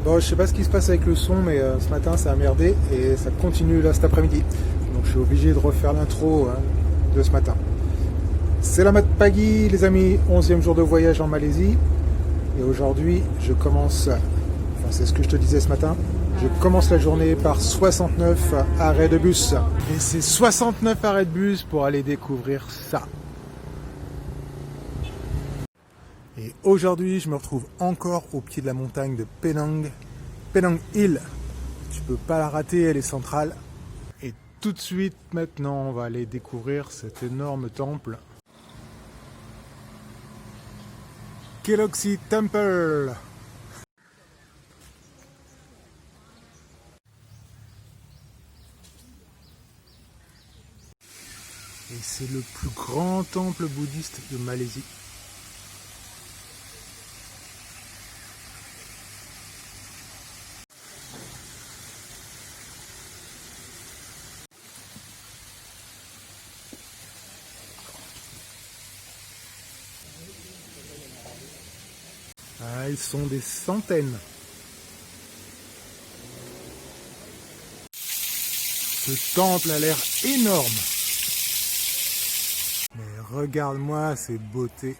Bon, je sais pas ce qui se passe avec le son, mais ce matin ça a merdé et ça continue là cet après-midi. Donc je suis obligé de refaire l'intro de ce matin. C'est la Mat Pagui, les amis, 11e jour de voyage en Malaisie. Et aujourd'hui, je commence, enfin c'est ce que je te disais ce matin, je commence la journée par 69 arrêts de bus. Et c'est 69 arrêts de bus pour aller découvrir ça. Et aujourd'hui, je me retrouve encore au pied de la montagne de Penang, Penang Hill. Tu peux pas la rater, elle est centrale. Et tout de suite, maintenant, on va aller découvrir cet énorme temple. Keloxi Temple. Et c'est le plus grand temple bouddhiste de Malaisie. Ah, ils sont des centaines. Ce temple a l'air énorme. Mais regarde-moi ces beautés.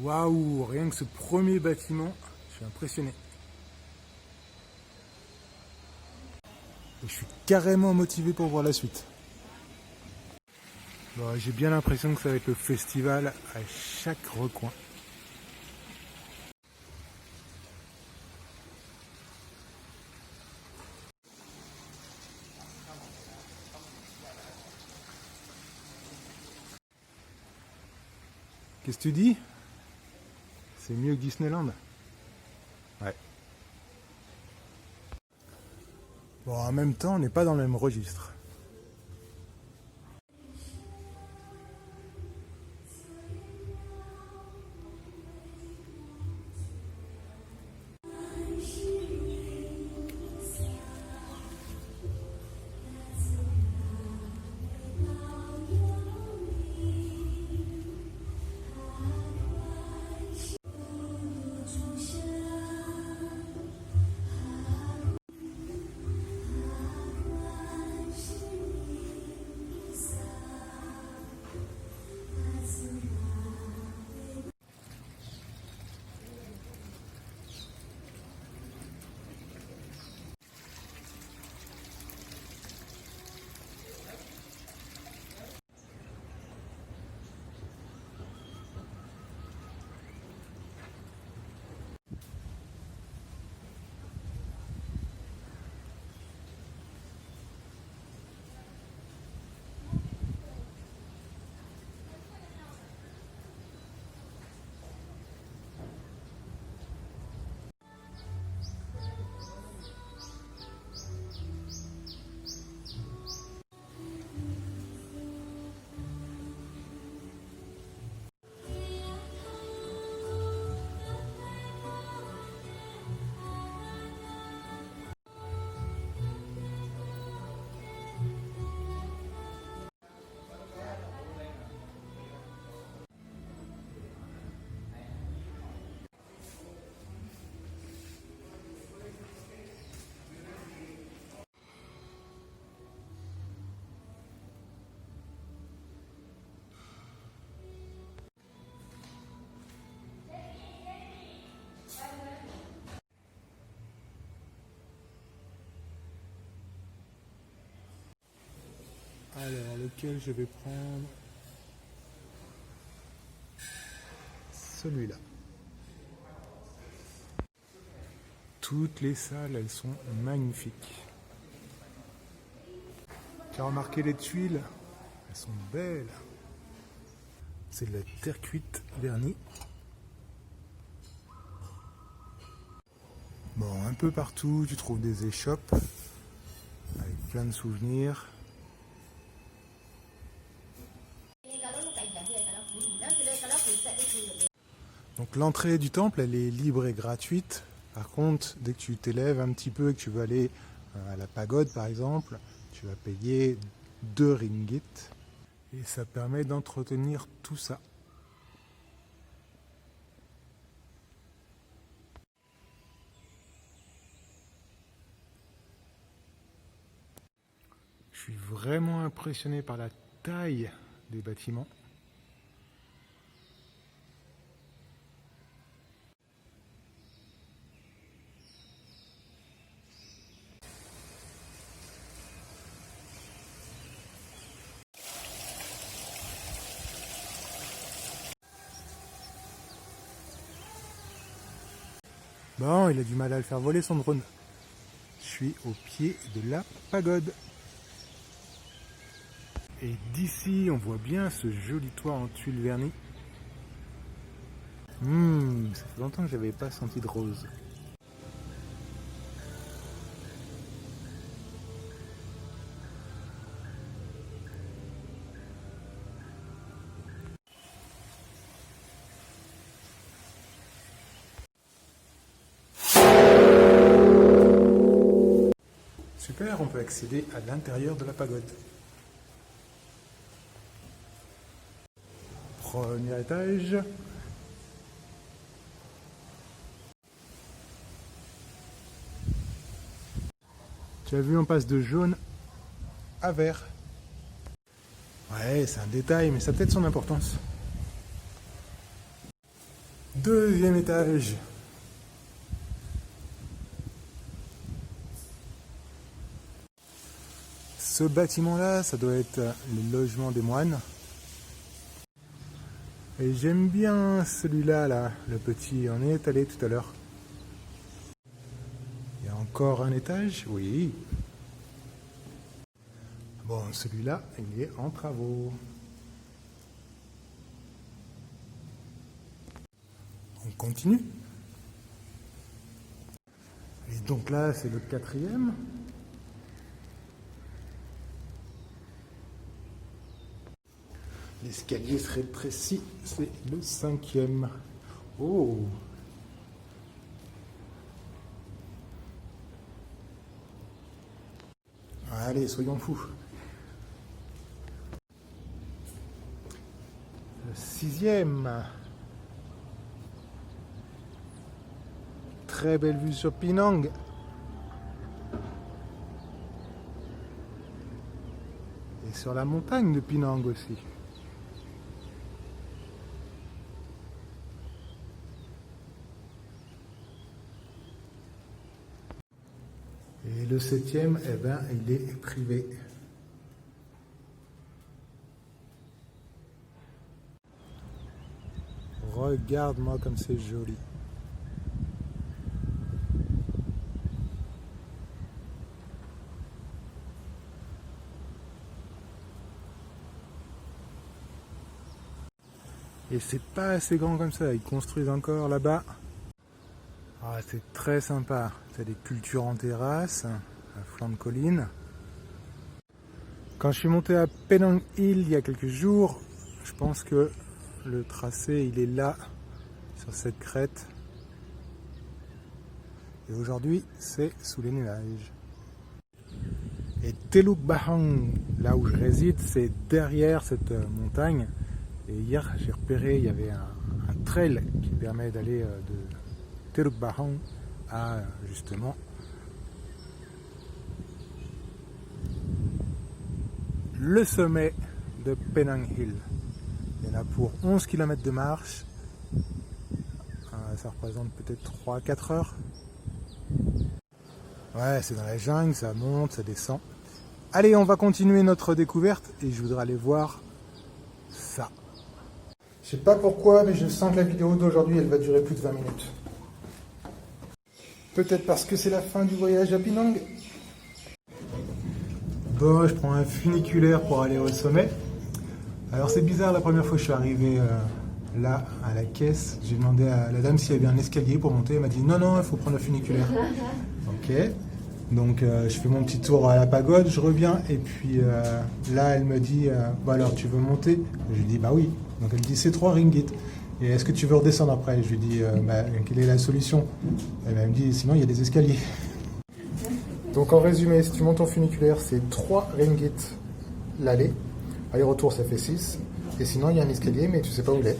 Waouh, rien que ce premier bâtiment, je suis impressionné. Et je suis carrément motivé pour voir la suite. Bon, j'ai bien l'impression que ça va être le festival à chaque recoin. Qu'est-ce que tu dis? C'est mieux que Disneyland. Ouais. Bon, en même temps, on n'est pas dans le même registre. Alors, lequel je vais prendre? Celui-là. Toutes les salles, elles sont magnifiques. Tu as remarqué les tuiles? Elles sont belles. C'est de la terre cuite vernie. Bon, un peu partout, tu trouves des échoppes avec plein de souvenirs. Donc l'entrée du temple, elle est libre et gratuite. Par contre, dès que tu t'élèves un petit peu et que tu veux aller à la pagode par exemple, tu vas payer 2 ringgits. Et ça permet d'entretenir tout ça. Je suis vraiment impressionné par la taille des bâtiments. Bon, il a du mal à le faire voler son drone. Je suis au pied de la pagode. Et d'ici, on voit bien ce joli toit en tuiles vernies. Ça fait longtemps que je n'avais pas senti de rose. Super, on peut accéder à l'intérieur de la pagode. Premier étage. Tu as vu, on passe de jaune à vert. Ouais, c'est un détail, mais ça a peut-être son importance. Deuxième étage. Ce bâtiment-là, ça doit être le logement des moines. Et j'aime bien celui-là, là, le petit. On est allé tout à l'heure. Il y a encore un étage? Oui. Bon, celui-là, il est en travaux. On continue. Et donc là, c'est le 4e. L'escalier se rétrécit, c'est le 5e. Oh! Allez, soyons fous. Le 6e. Très belle vue sur Penang. Et sur la montagne de Penang aussi. Et le 7e, eh ben, il est privé. Regarde-moi comme c'est joli. Et c'est pas assez grand comme ça, ils construisent encore là-bas. Ah, c'est très sympa. T'as des cultures en terrasse, à flanc de colline. Quand je suis monté à Penang Hill il y a quelques jours, je pense que le tracé il est là, sur cette crête. Et aujourd'hui, c'est sous les nuages. Et Teluk Bahang, là où je réside, c'est derrière cette montagne. Et hier, j'ai repéré, il y avait un trail qui permet d'aller de Teluk Bahang à justement le sommet de Penang Hill. Il y en a pour 11 km de marche. Ça représente peut-être 3-4 heures. Ouais, c'est dans la jungle, ça monte, ça descend. Allez, on va continuer notre découverte et je voudrais aller voir ça. Je sais pas pourquoi, mais je sens que la vidéo d'aujourd'hui, elle va durer plus de 20 minutes. Peut-être parce que c'est la fin du voyage à Penang. Bon, je prends un funiculaire pour aller au sommet. Alors c'est bizarre, la première fois que je suis arrivé là, à la caisse, j'ai demandé à la dame s'il y avait un escalier pour monter. Elle m'a dit non, non, il faut prendre le funiculaire. Ok, donc je fais mon petit tour à la pagode, je reviens, et puis là, elle me dit bah alors tu veux monter? Je lui dis bah oui. Donc elle me dit c'est 3 ringgit. Et est-ce que tu veux redescendre après? Je lui dis bah, quelle est la solution? Elle me dit sinon il y a des escaliers. Donc en résumé, si tu montes en funiculaire, c'est 3 ringgit l'aller. Aller-retour, ça fait 6. Et sinon, il y a un escalier, mais tu sais pas où il est.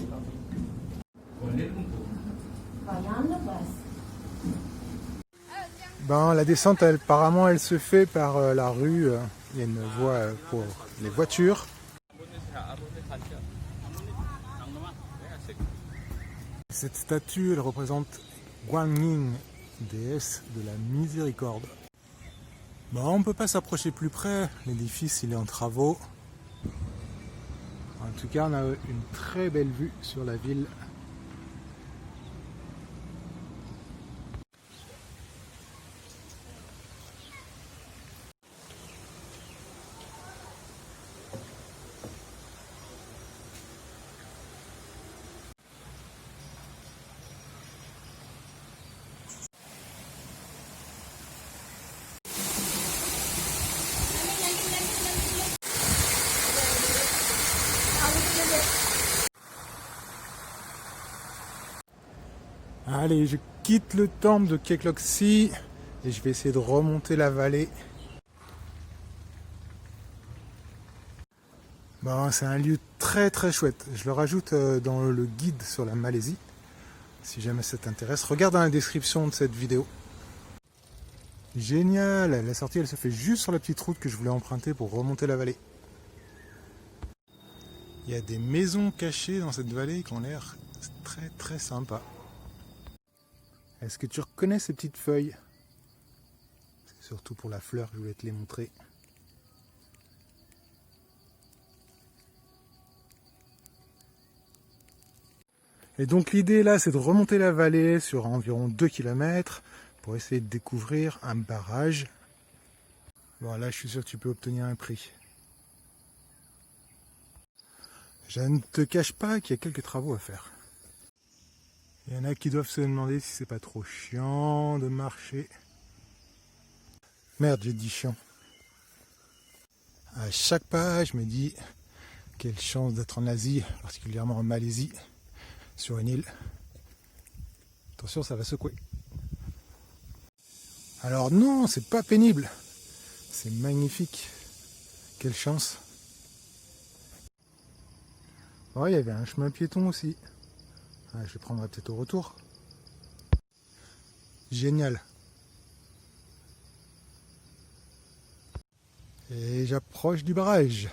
Ben, la descente, apparemment, elle se fait par la rue. Il y a une voie pour les voitures. Cette statue, elle représente Guanyin, déesse de la miséricorde. Bon, on ne peut pas s'approcher plus près. L'édifice, il est en travaux. En tout cas, on a une très belle vue sur la ville. Allez, je quitte le temple de Kek Lok Si et je vais essayer de remonter la vallée. Bon, c'est un lieu très très chouette. Je le rajoute dans le guide sur la Malaisie. Si jamais ça t'intéresse, regarde dans la description de cette vidéo. Génial! La sortie, elle se fait juste sur la petite route que je voulais emprunter pour remonter la vallée. Il y a des maisons cachées dans cette vallée qui ont l'air très très sympa. Est-ce que tu reconnais ces petites feuilles? C'est surtout pour la fleur que je voulais te les montrer. Et donc l'idée là, c'est de remonter la vallée sur environ 2 km pour essayer de découvrir un barrage. Bon là, je suis sûr que tu peux obtenir un prix. Je ne te cache pas qu'il y a quelques travaux à faire. Il y en a qui doivent se demander si c'est pas trop chiant de marcher. Merde, j'ai dit chiant. À chaque pas, je me dis quelle chance d'être en Asie, particulièrement en Malaisie, sur une île. Attention, ça va secouer. Alors non, c'est pas pénible. C'est magnifique. Quelle chance. Oh, il y avait un chemin piéton aussi. Ah, je le prendrai peut-être au retour. Génial. Et j'approche du barrage.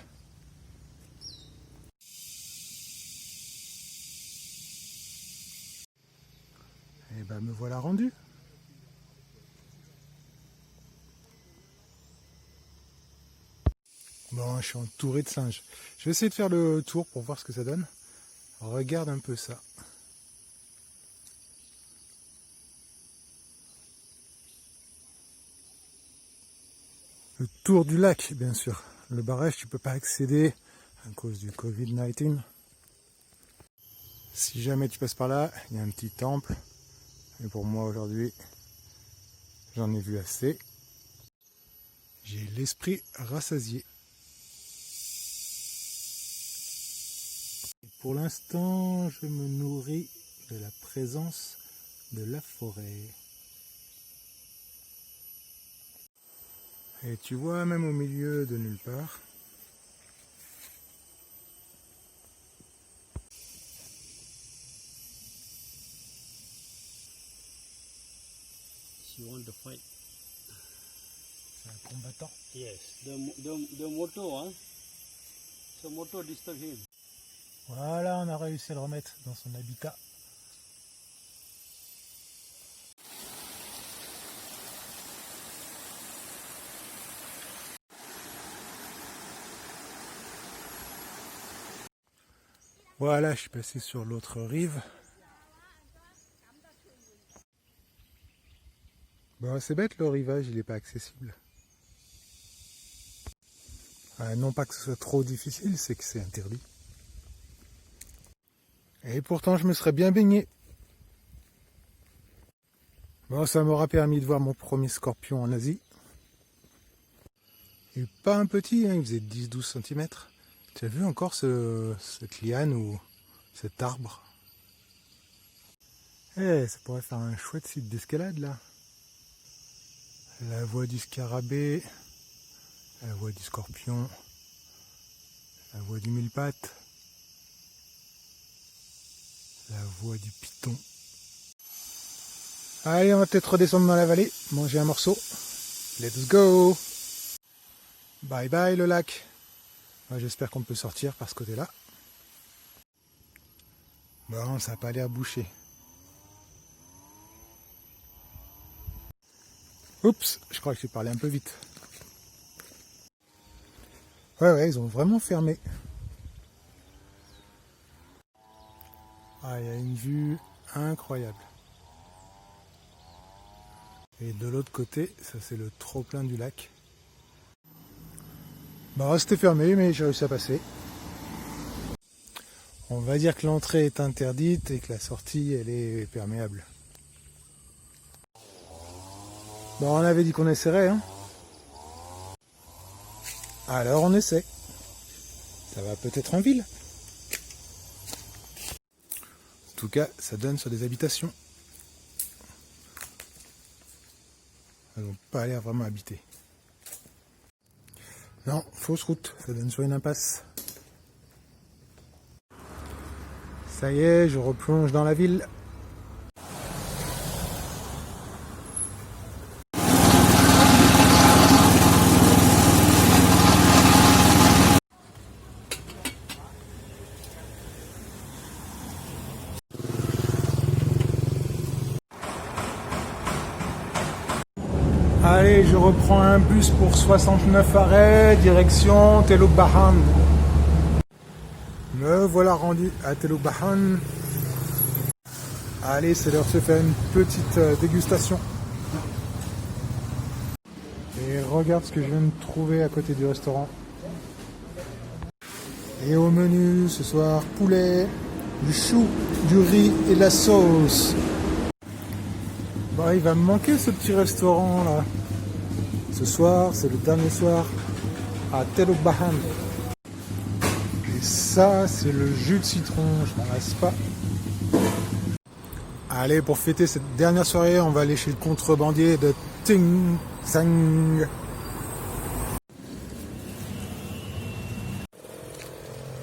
Et ben me voilà rendu. Bon, je suis entouré de singes. Je vais essayer de faire le tour pour voir ce que ça donne. Regarde un peu ça. Le tour du lac, bien sûr. Le barrage, tu peux pas accéder à cause du Covid-19. Si jamais tu passes par là, il y a un petit temple. Et pour moi aujourd'hui, j'en ai vu assez. J'ai l'esprit rassasié. Et pour l'instant, je me nourris de la présence de la forêt. Et tu vois, même au milieu de nulle part, You want to fight? c'est un combattant. Yes. The moto, hein? So moto disturb him. Voilà, on a réussi à le remettre dans son habitat. Voilà, je suis passé sur l'autre rive. Bon, c'est bête, le rivage, il n'est pas accessible. Non pas que ce soit trop difficile, c'est que c'est interdit. Et pourtant, je me serais bien baigné. Bon, ça m'aura permis de voir mon premier scorpion en Asie. Et pas un petit, hein, il faisait 10-12 cm. Tu as vu encore cette liane ou cet arbre? Ça pourrait faire un chouette site d'escalade là. La voie du scarabée, la voie du scorpion, la voie du mille pattes, la voie du python. Allez, on va peut-être redescendre dans la vallée, manger un morceau. Let's go! Bye bye le lac. J'espère qu'on peut sortir par ce côté-là. Bon, ça n'a pas l'air bouché. Oups, je crois que j'ai parlé un peu vite. Ouais, ils ont vraiment fermé. Ah, il y a une vue incroyable. Et de l'autre côté, ça c'est le trop-plein du lac. Bon, c'était fermé, mais j'ai réussi à passer. On va dire que l'entrée est interdite et que la sortie, elle est perméable. Bon, on avait dit qu'on essaierait, hein. Alors on essaie. Ça va peut-être en ville. En tout cas, ça donne sur des habitations. Elles n'ont pas l'air vraiment habitées. Non, fausse route, ça donne sur une impasse. Ça y est, je replonge dans la ville. Allez, je reprends un bus pour 69 arrêts, direction Tel Bahan. Me voilà rendu à Tel Bahan. Allez, c'est l'heure de se faire une petite dégustation. Et regarde ce que je viens de trouver à côté du restaurant. Et au menu ce soir, poulet, du chou, du riz et de la sauce. Bah, il va me manquer ce petit restaurant là. Ce soir, c'est le dernier soir à Tel Bahan. Et ça, c'est le jus de citron, je m'en lasse pas. Allez, pour fêter cette dernière soirée, on va aller chez le contrebandier de Ting Sang.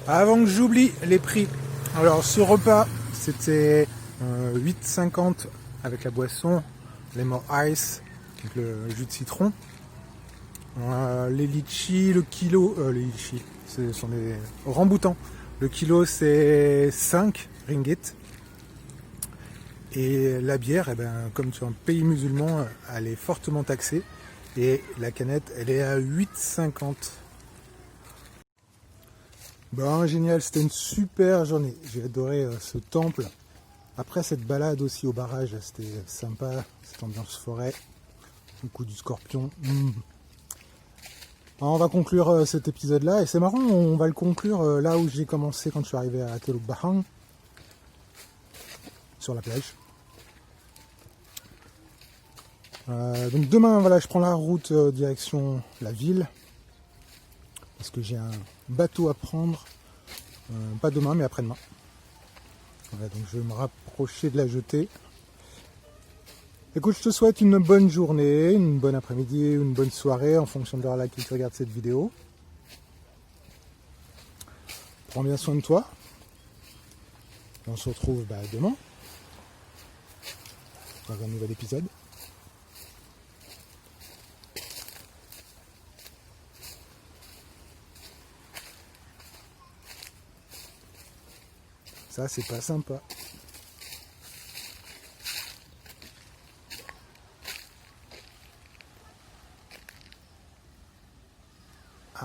Avant que j'oublie les prix. Alors, ce repas, c'était 8,50 avec la boisson, lemon ice, donc le jus de citron. Les litchis, le kilo, les litchis, ce sont des ramboutans. Le kilo, c'est 5 ringgit. Et la bière, comme sur un pays musulman, elle est fortement taxée. Et la canette, elle est à 8,50. Bon, génial, c'était une super journée. J'ai adoré ce temple. Après cette balade aussi au barrage, c'était sympa, cette ambiance forêt, le coup du scorpion. Alors, on va conclure cet épisode-là, et c'est marrant, on va le conclure là où j'ai commencé quand je suis arrivé à Tel Bahan, sur la plage. Donc demain, voilà, je prends la route direction la ville, parce que j'ai un bateau à prendre, pas demain mais après-demain. Voilà, donc je vais me rapprocher de la jetée. Écoute, je te souhaite une bonne journée, une bonne après-midi, une bonne soirée en fonction de l'heure à laquelle tu regardes cette vidéo. Prends bien soin de toi. Et on se retrouve demain dans un nouvel épisode. Ça, c'est pas sympa.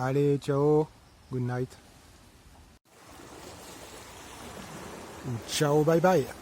Allez, ciao, good night. Ciao, bye bye.